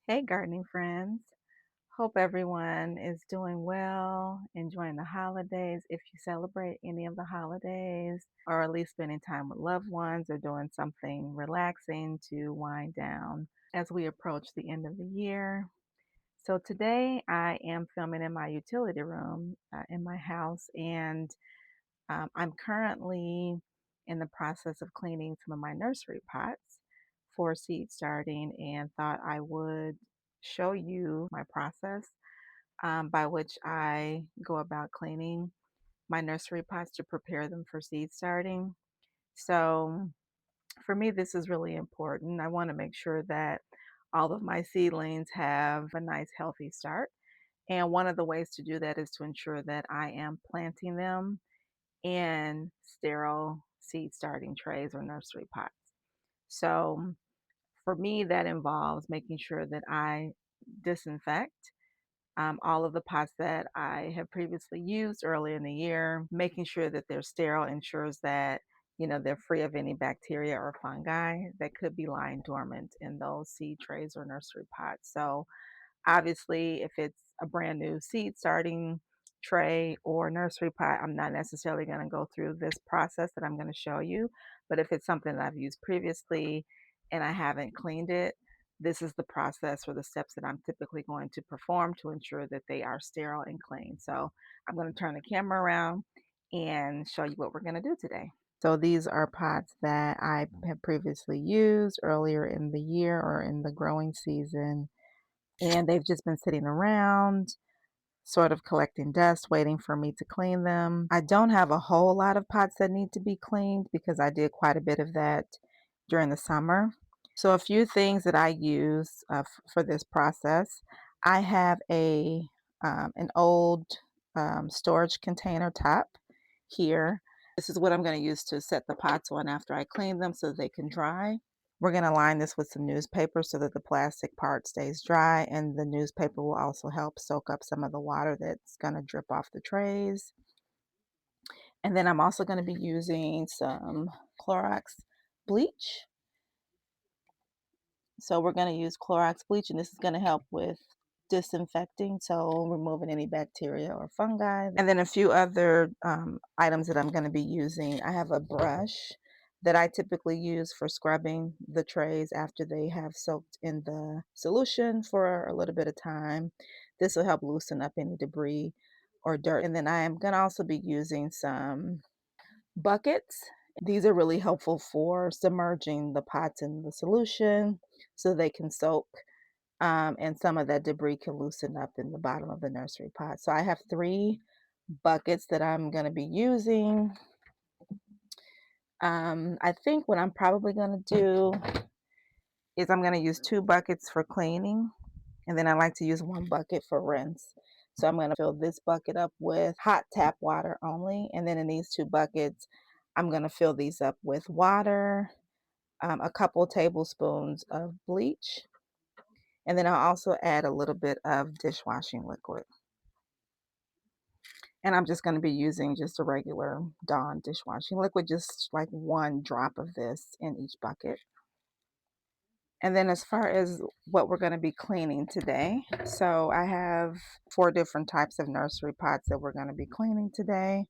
Hey, gardening friends. Hope everyone is doing well, enjoying the holidays. If you celebrate any of the holidays, or at least spending time with loved ones, or doing something relaxing to wind down as we approach the end of the year. So, today I am filming in my utility room in my house, and I'm currently in the process of cleaning some of my nursery pots for seed starting and thought I would show you my process by which I go about cleaning my nursery pots to prepare them for seed starting. So, for me, this is really important. I want to make sure that all of my seedlings have a nice, healthy start. And one of the ways to do that is to ensure that I am planting them in sterile seed starting trays or nursery pots. So for me, that involves making sure that I disinfect all of the pots that I have previously used earlier in the year. Making sure that they're sterile ensures that they're free of any bacteria or fungi that could be lying dormant in those seed trays or nursery pots. So obviously, if it's a brand new seed starting tray or nursery pot, I'm not necessarily going to go through this process that I'm going to show you. But if it's something that I've used previously and I haven't cleaned it, this is the process or the steps that I'm typically going to perform to ensure that they are sterile and clean. So I'm going to turn the camera around and show you what we're going to do today. So these are pots that I have previously used earlier in the year or in the growing season, and they've just been sitting around, sort of collecting dust, waiting for me to clean them. I don't have a whole lot of pots that need to be cleaned because I did quite a bit of that during the summer. So, a few things that I use for this process. I have an old storage container top here. This is what I'm going to use to set the pots on after I clean them so that they can dry. We're going to line this with some newspaper so that the plastic part stays dry, and the newspaper will also help soak up some of the water that's going to drip off the trays. And then I'm also going to be using some Clorox bleach. So we're going to use Clorox bleach, and this is going to help with disinfecting, so removing any bacteria or fungi. And then a few other items that I'm going to be using. I have a brush that I typically use for scrubbing the trays after they have soaked in the solution for a little bit of time. This will help loosen up any debris or dirt. And then I am going to also be using some buckets. These are really helpful for submerging the pots in the solution so they can soak, and some of that debris can loosen up in the bottom of the nursery pot. So I have 3 buckets that I'm going to be using. I think what I'm probably going to do is I'm going to use 2 buckets for cleaning, and then I like to use 1 bucket for rinse. So I'm going to fill this bucket up with hot tap water only, and then in these 2 buckets, I'm going to fill these up with water, a couple tablespoons of bleach, and then I'll also add a little bit of dishwashing liquid. And I'm just going to be using just a regular Dawn dishwashing liquid, just like 1 drop of this in each bucket. And then as far as what we're going to be cleaning today, so I have 4 different types of nursery pots that we're going to be cleaning today.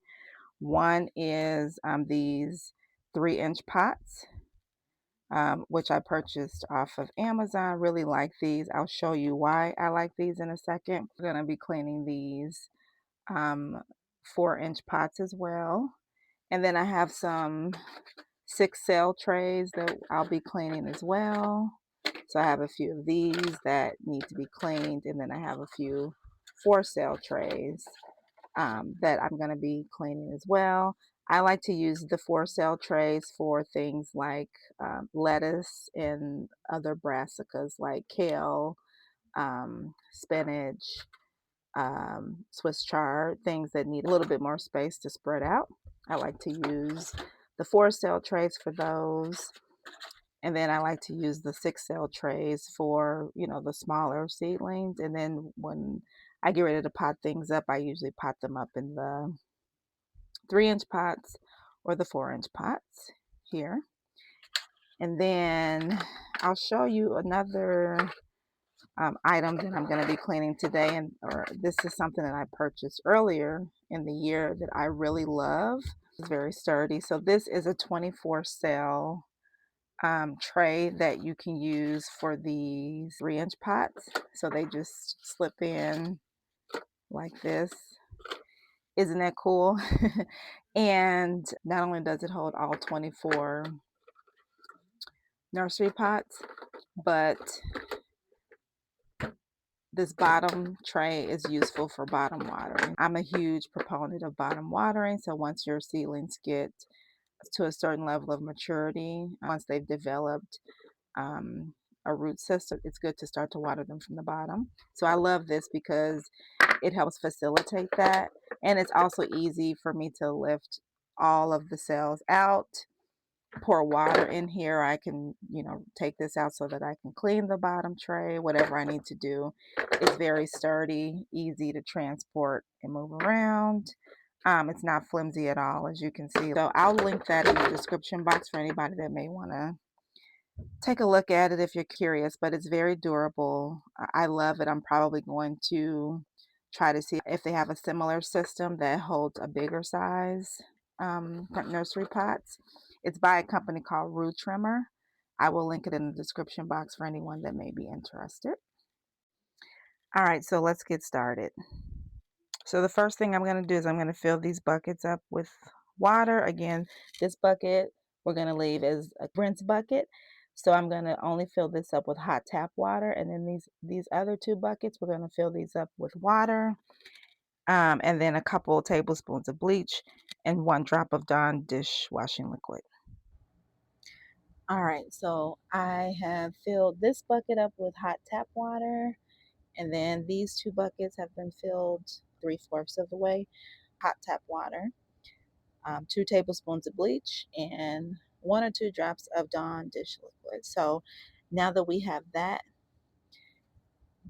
One is these 3-inch pots, which I purchased off of Amazon. Really like these. I'll show you why I like these in a second. We're going to be cleaning these um, 4-inch pots as well. And then I have some 6 cell trays that I'll be cleaning as well. So I have a few of these that need to be cleaned, and then I have a few 4 cell trays that I'm going to be cleaning as well. I like to use the 4 cell trays for things like lettuce and other brassicas like kale, spinach, Swiss chard, things that need a little bit more space to spread out. I like to use the 4 cell trays for those. And then I like to use the 6 cell trays for, the smaller seedlings. And then when I get ready to pot things up, I usually pot them up in the 3-inch pots or the 4-inch pots here. And then I'll show you another items that I'm going to be cleaning today. Or this is something that I purchased earlier in the year that I really love. It's very sturdy. So this is a 24 cell tray that you can use for these 3-inch pots. So they just slip in like this. Isn't that cool? And not only does it hold all 24 nursery pots, but this bottom tray is useful for bottom watering. I'm a huge proponent of bottom watering. So once your seedlings get to a certain level of maturity, once they've developed a root system, it's good to start to water them from the bottom. So I love this because it helps facilitate that. And it's also easy for me to lift all of the cells out, pour water in here. I can, take this out so that I can clean the bottom tray, whatever I need to do. It's very sturdy, easy to transport and move around. It's not flimsy at all, as you can see. So I'll link that in the description box for anybody that may want to take a look at it if you're curious, but it's very durable. I love it. I'm probably going to try to see if they have a similar system that holds a bigger size nursery pots. It's by a company called Root Trimmer. I will link it in the description box for anyone that may be interested. All right, so let's get started. So the first thing I'm going to do is I'm going to fill these buckets up with water. Again, this bucket we're going to leave as a rinse bucket. So I'm going to only fill this up with hot tap water. And then these other 2 buckets, we're going to fill these up with water. And then a couple tablespoons of bleach and 1 drop of Dawn dishwashing liquid. All right, so I have filled this bucket up with hot tap water. And then these 2 buckets have been filled 3/4 of the way. Hot tap water, 2 tablespoons of bleach, and 1 or 2 drops of Dawn dish liquid. So now that we have that,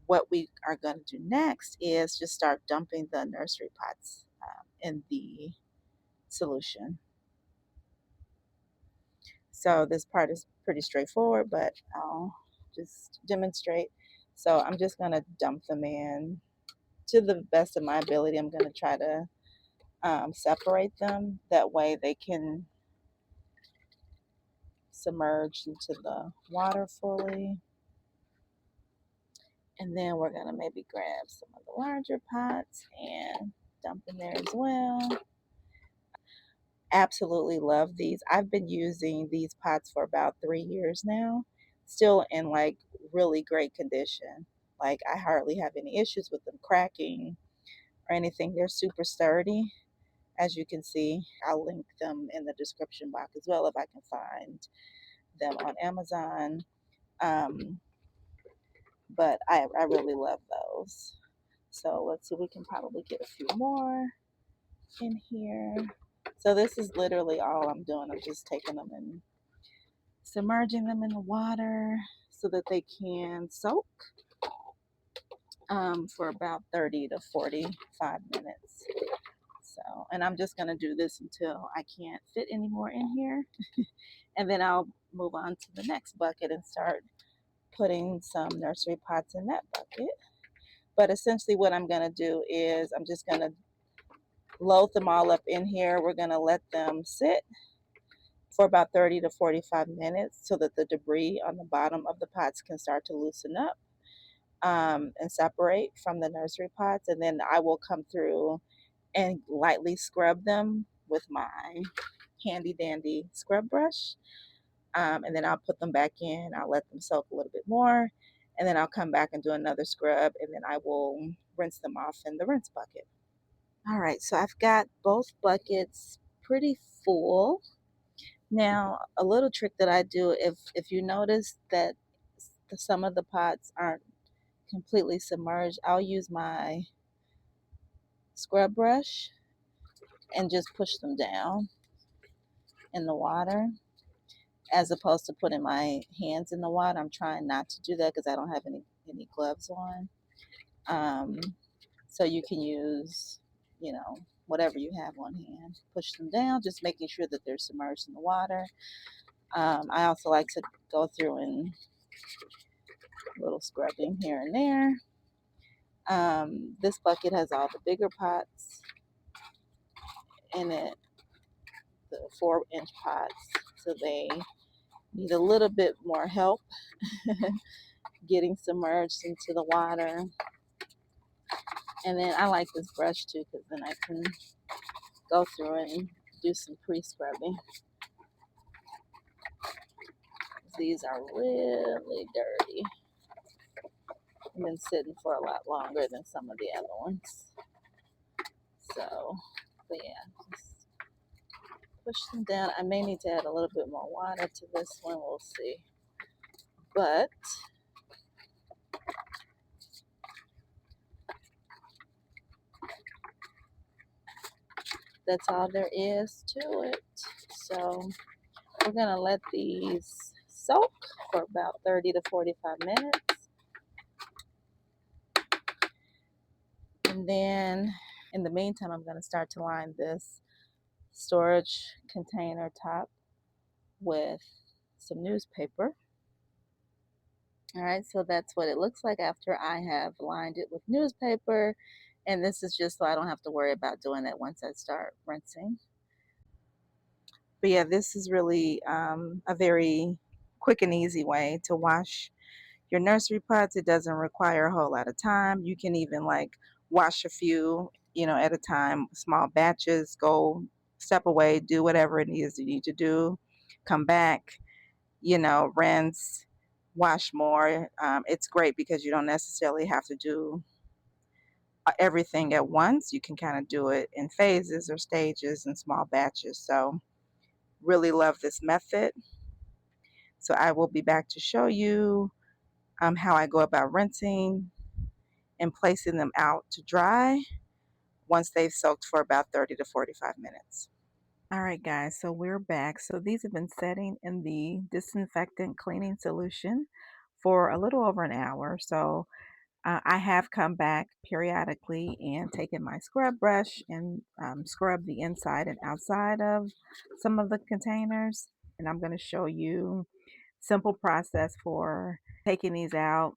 what we are going to do next is just start dumping the nursery pots in the solution. So this part is pretty straightforward, but I'll just demonstrate. So I'm just going to dump them in to the best of my ability. I'm going to try to separate them. That way they can submerge into the water fully. And then we're going to maybe grab some of the larger pots and dump in there as well. Absolutely love these. I've been using these pots for about 3 years now. Still in like really great condition. Like I hardly have any issues with them cracking or anything. They're super sturdy. As you can see, I'll link them in the description box as well if I can find them on Amazon. But I really love those. So let's see, we can probably get a few more in here. So this is literally all I'm doing. I'm just taking them and submerging them in the water so that they can soak for about 30 to 45 minutes. So, and I'm just going to do this until I can't fit any more in here. And then I'll move on to the next bucket and start putting some nursery pots in that bucket. But essentially what I'm going to do is I'm just going to load them all up in here. We're going to let them sit for about 30 to 45 minutes so that the debris on the bottom of the pots can start to loosen up and separate from the nursery pots. And then I will come through and lightly scrub them with my handy dandy scrub brush. And then I'll put them back in. I'll let them soak a little bit more. And then I'll come back and do another scrub. And then I will rinse them off in the rinse bucket. All right, so I've got both buckets pretty full. Now, a little trick that I do, if you notice that some of the pots aren't completely submerged, I'll use my scrub brush and just push them down in the water as opposed to putting my hands in the water. I'm trying not to do that because I don't have any gloves on. So you can use, whatever you have on hand. Push them down, just making sure that they're submerged in the water. I also like to go through and A little scrubbing here and there. This bucket has all the bigger pots in it, the 4-inch pots, so they need a little bit more help getting submerged into the water. And then I like this brush too, because then I can go through it and do some pre-scrubbing. These are really dirty. I've been sitting for a lot longer than some of the other ones. So, but yeah, just push them down. I may need to add a little bit more water to this one. We'll see. But that's all there is to it. So we're going to let these soak for about 30 to 45 minutes. And then in the meantime, I'm going to start to line this storage container top with some newspaper. All right, so that's what it looks like after I have lined it with newspaper. And this is just so I don't have to worry about doing that once I start rinsing. But yeah, this is really a very quick and easy way to wash your nursery pots. It doesn't require a whole lot of time. You can even like wash a few, at a time, small batches, go step away, do whatever it is you need to do, come back, rinse, wash more. It's great because you don't necessarily have to do everything at once. You can kind of do it in phases or stages and small batches. So really love this method. So I will be back to show you how I go about rinsing and placing them out to dry once they've soaked for about 30 to 45 minutes. All right, guys, so we're back. So these have been setting in the disinfectant cleaning solution for a little over an hour. So I have come back periodically and taken my scrub brush and scrubbed the inside and outside of some of the containers. And I'm going to show you simple process for taking these out,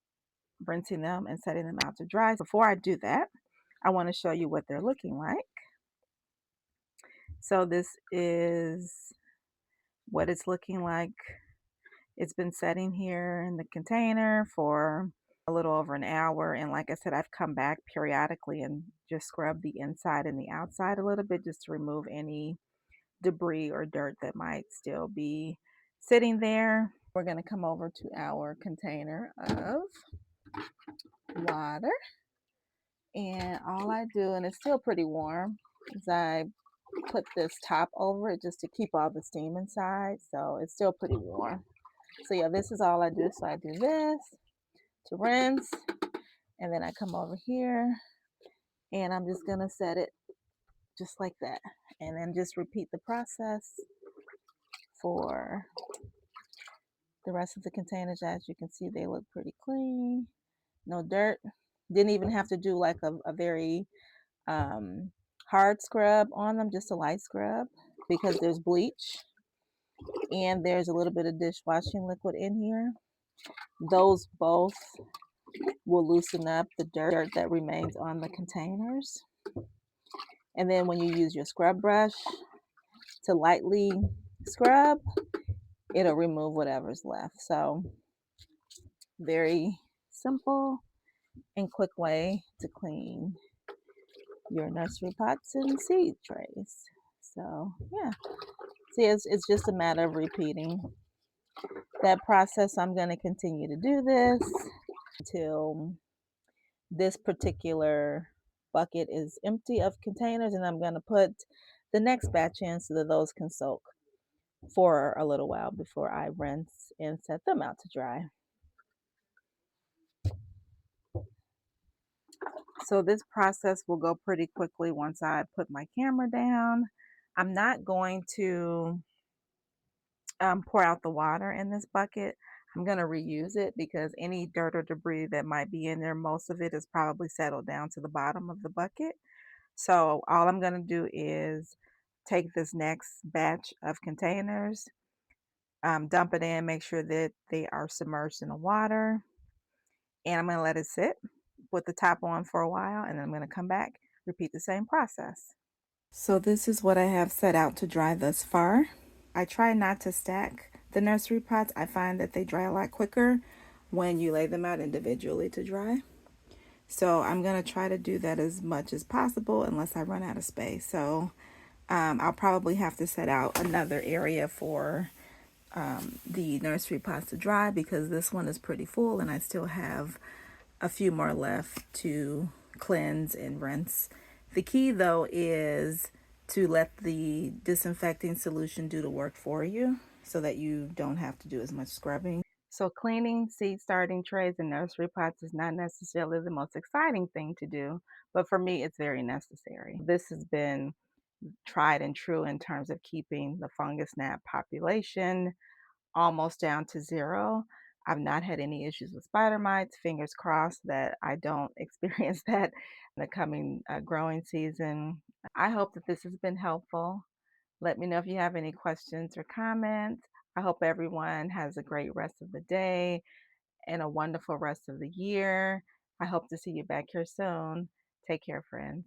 rinsing them, and setting them out to dry. Before I do that, I want to show you what they're looking like. So this is what it's looking like. It's been sitting here in the container for a little over an hour. And like I said, I've come back periodically and just scrubbed the inside and the outside a little bit just to remove any debris or dirt that might still be sitting there. We're going to come over to our container of water. And all I do, and it's still pretty warm, is I put this top over it just to keep all the steam inside. So it's still pretty warm. So yeah, this is all I do. So I do this to rinse, and then I come over here and I'm just gonna set it just like that, and then just repeat the process for the rest of the containers. As you can see, they look pretty clean, no dirt. Didn't even have to do like a very hard scrub on them, just a light scrub, because there's bleach and there's a little bit of dishwashing liquid in here. Those both will loosen up the dirt that remains on the containers. And then when you use your scrub brush to lightly scrub, it'll remove whatever's left. So very simple and quick way to clean your nursery pots and seed trays. So yeah, see, it's just a matter of repeating that process. I'm going to continue to do this until this particular bucket is empty of containers, and I'm going to put the next batch in so that those can soak for a little while before I rinse and set them out to dry. So this process will go pretty quickly once I put my camera down. I'm not going to pour out the water in this bucket. I'm going to reuse it because any dirt or debris that might be in there, most of it is probably settled down to the bottom of the bucket. So all I'm going to do is take this next batch of containers, dump it in, make sure that they are submerged in the water, and I'm going to let it sit with the top on for a while, and then I'm going to come back, repeat the same process. So this is what I have set out to dry thus far. I try not to stack the nursery pots. I find that they dry a lot quicker when you lay them out individually to dry. So I'm going to try to do that as much as possible unless I run out of space. So I'll probably have to set out another area for the nursery pots to dry because this one is pretty full and I still have a few more left to cleanse and rinse. The key though is to let the disinfecting solution do the work for you so that you don't have to do as much scrubbing. So cleaning seed starting trays and nursery pots is not necessarily the most exciting thing to do, but for me it's very necessary. This has been tried and true in terms of keeping the fungus gnat population almost down to zero. I've not had any issues with spider mites. Fingers crossed that I don't experience that in the coming growing season. I hope that this has been helpful. Let me know if you have any questions or comments. I hope everyone has a great rest of the day and a wonderful rest of the year. I hope to see you back here soon. Take care, friends.